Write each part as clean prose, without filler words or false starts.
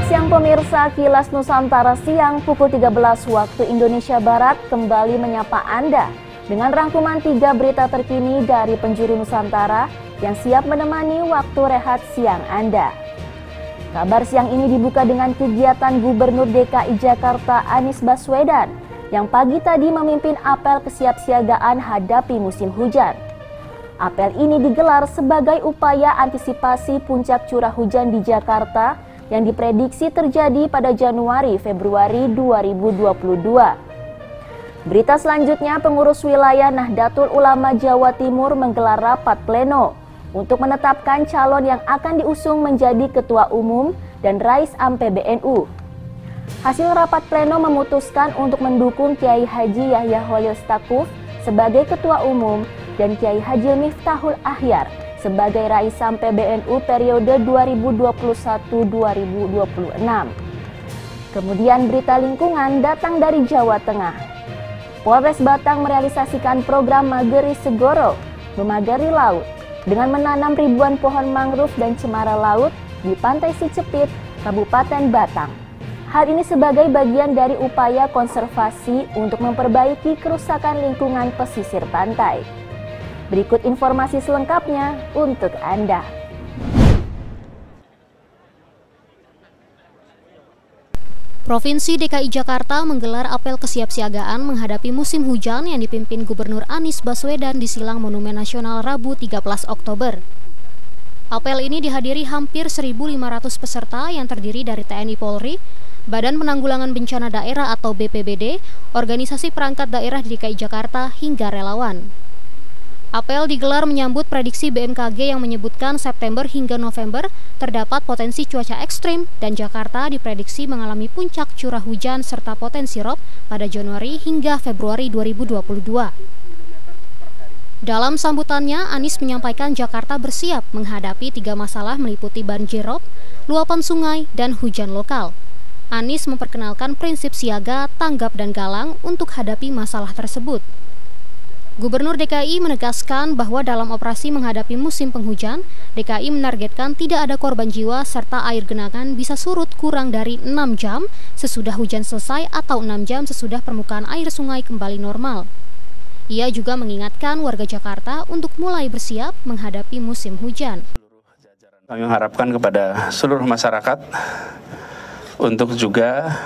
siang pemirsa, Kilas Nusantara siang pukul 13 waktu Indonesia Barat kembali menyapa Anda dengan rangkuman 3 berita terkini dari penjuru Nusantara yang siap menemani waktu rehat siang Anda. Kabar siang ini dibuka dengan kegiatan Gubernur DKI Jakarta Anies Baswedan yang pagi tadi memimpin apel kesiapsiagaan hadapi musim hujan. Apel ini digelar sebagai upaya antisipasi puncak curah hujan di Jakarta yang diprediksi terjadi pada Januari-Februari 2022. Berita selanjutnya, pengurus wilayah Nahdlatul Ulama Jawa Timur menggelar rapat pleno untuk menetapkan calon yang akan diusung menjadi Ketua Umum dan Rais Am PBNU. Hasil rapat pleno memutuskan untuk mendukung Kiai Haji Yahya Khalil Stakuf sebagai Ketua Umum dan Kiai Haji Miftahul Akhyar sebagai Rais Am PBNU periode 2021-2026. Kemudian berita lingkungan datang dari Jawa Tengah. Polres Batang merealisasikan program Mageri Segoro, memagari laut, dengan menanam ribuan pohon mangrove dan cemara laut di Pantai Sicepit, Kabupaten Batang. Hal ini sebagai bagian dari upaya konservasi untuk memperbaiki kerusakan lingkungan pesisir pantai. Berikut informasi selengkapnya untuk Anda. Provinsi DKI Jakarta menggelar apel kesiapsiagaan menghadapi musim hujan yang dipimpin Gubernur Anies Baswedan di Silang Monumen Nasional Rabu 13 Oktober. Apel ini dihadiri hampir 1.500 peserta yang terdiri dari TNI Polri, Badan Penanggulangan Bencana Daerah atau BPBD, organisasi perangkat daerah di DKI Jakarta hingga relawan. Apel digelar menyambut prediksi BMKG yang menyebutkan September hingga November terdapat potensi cuaca ekstrim dan Jakarta diprediksi mengalami puncak curah hujan serta potensi rob pada Januari hingga Februari 2022. Dalam sambutannya, Anies menyampaikan Jakarta bersiap menghadapi 3 masalah meliputi banjir rob, luapan sungai, dan hujan lokal. Anies memperkenalkan prinsip siaga, tanggap, dan galang untuk hadapi masalah tersebut. Gubernur DKI menegaskan bahwa dalam operasi menghadapi musim penghujan, DKI menargetkan tidak ada korban jiwa serta air genangan bisa surut kurang dari 6 jam sesudah hujan selesai atau 6 jam sesudah permukaan air sungai kembali normal. Ia juga mengingatkan warga Jakarta untuk mulai bersiap menghadapi musim hujan. Kami mengharapkan kepada seluruh masyarakat untuk juga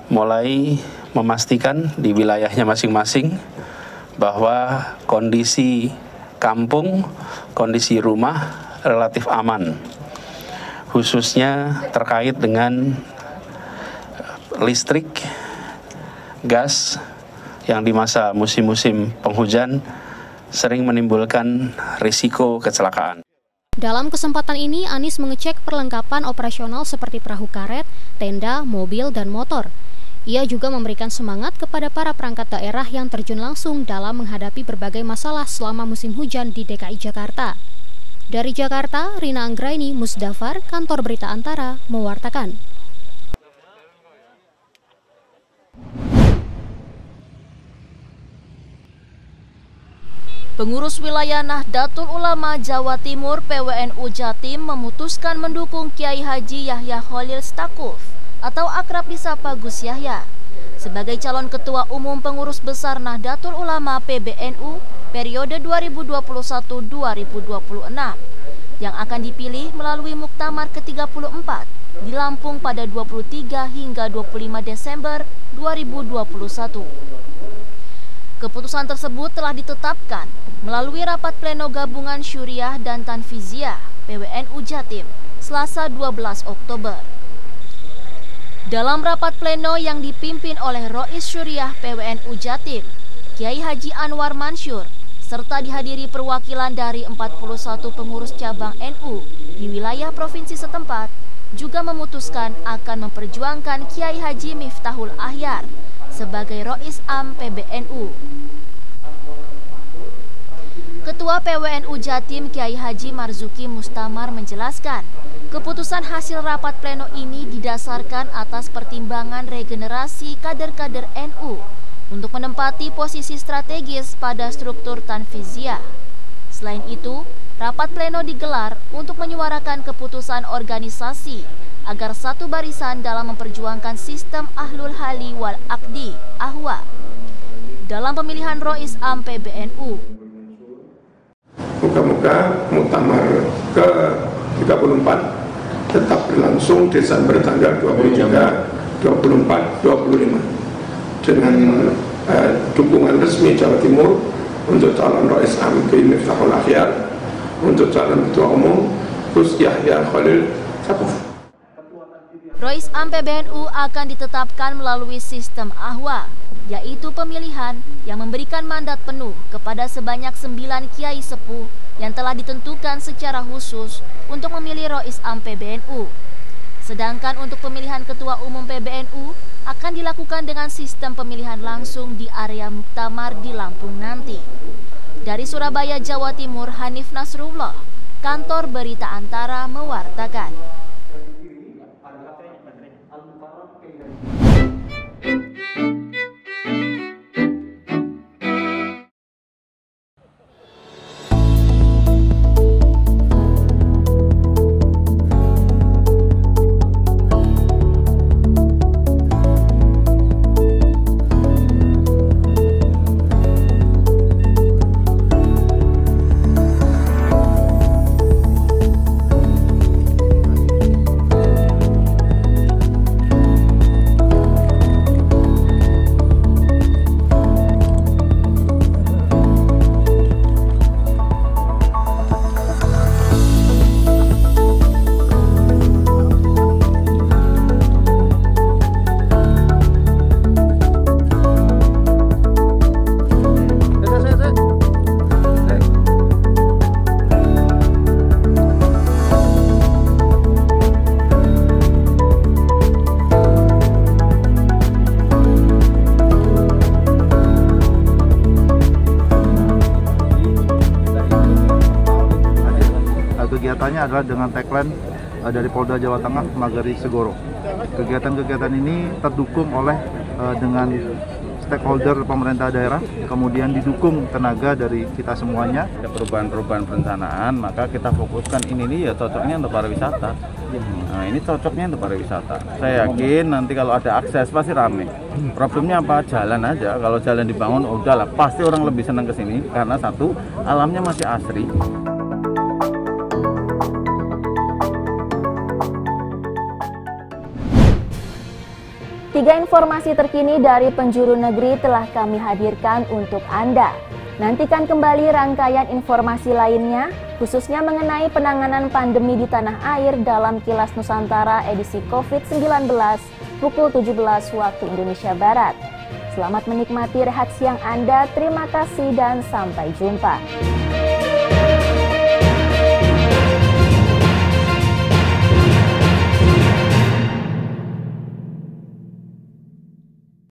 mulai memastikan di wilayahnya masing-masing bahwa kondisi kampung, kondisi rumah relatif aman, khususnya terkait dengan listrik, gas yang di masa musim-musim penghujan sering menimbulkan risiko kecelakaan. Dalam kesempatan ini, Anies mengecek perlengkapan operasional seperti perahu karet, tenda, mobil, dan motor. Ia juga memberikan semangat kepada para perangkat daerah yang terjun langsung dalam menghadapi berbagai masalah selama musim hujan di DKI Jakarta. Dari Jakarta, Rina Anggraini Musdafar, Kantor Berita Antara, mewartakan. Pengurus wilayah Nahdlatul Ulama Jawa Timur PWNU Jatim memutuskan mendukung Kiai Haji Yahya Khalil Stakuf atau akrab disapa Gus Yahya sebagai calon Ketua Umum Pengurus Besar Nahdlatul Ulama PBNU periode 2021-2026 yang akan dipilih melalui Muktamar ke-34 di Lampung pada 23 hingga 25 Desember 2021. Keputusan tersebut telah ditetapkan melalui rapat pleno gabungan Syuriah dan Tanfiziyah PWNU Jatim Selasa 12 Oktober. Dalam rapat pleno yang dipimpin oleh Rois Syuriah PWNU Jatim, Kiai Haji Anwar Mansyur, serta dihadiri perwakilan dari 41 pengurus cabang NU di wilayah provinsi setempat, juga memutuskan akan memperjuangkan Kiai Haji Miftahul Akhyar sebagai Rois Am PBNU. Ketua PWNU Jatim Kiai Haji Marzuki Mustamar menjelaskan, keputusan hasil rapat pleno ini didasarkan atas pertimbangan regenerasi kader-kader NU untuk menempati posisi strategis pada struktur Tanfiziyah. Selain itu, rapat pleno digelar untuk menyuarakan keputusan organisasi agar satu barisan dalam memperjuangkan sistem Ahlul Hali wal Aqdi (AHWA) dalam pemilihan Rois Am PBNU. Moga-moga muktamar ke-34 tetap berlangsung Desember tanggal 23, 24, 25 dengan dukungan resmi Jawa Timur untuk calon Rois Am Kiai Miftahul Akhyar, untuk calon Ketua Umum Gus Yahya Khalil Saqaf. Rois Am PBNU akan ditetapkan melalui sistem AHWA, yaitu pemilihan yang memberikan mandat penuh kepada sebanyak 9 kiai sepuh yang telah ditentukan secara khusus untuk memilih Rois Am PBNU. Sedangkan untuk pemilihan Ketua Umum PBNU akan dilakukan dengan sistem pemilihan langsung di area muktamar di Lampung nanti. Dari Surabaya, Jawa Timur, Hanif Nasrullah, Kantor Berita Antara mewartakan. Kegiatannya adalah dengan tagline dari Polda Jawa Tengah Magari Segoro. Kegiatan-kegiatan ini terdukung oleh dengan stakeholder pemerintah daerah, kemudian didukung tenaga dari kita semuanya. Ada perubahan-perubahan perencanaan, maka kita fokuskan ini ya cocoknya untuk pariwisata. Nah, ini cocoknya untuk pariwisata. Saya yakin nanti kalau ada akses pasti rame. Problemnya apa? Jalan aja. Kalau jalan dibangun, udahlah pasti orang lebih senang ke sini karena satu, alamnya masih asri. Tiga informasi terkini dari penjuru negeri telah kami hadirkan untuk Anda. Nantikan kembali rangkaian informasi lainnya, khususnya mengenai penanganan pandemi di tanah air dalam Kilas Nusantara edisi COVID-19 pukul 17 waktu Indonesia Barat. Selamat menikmati rehat siang Anda, terima kasih dan sampai jumpa.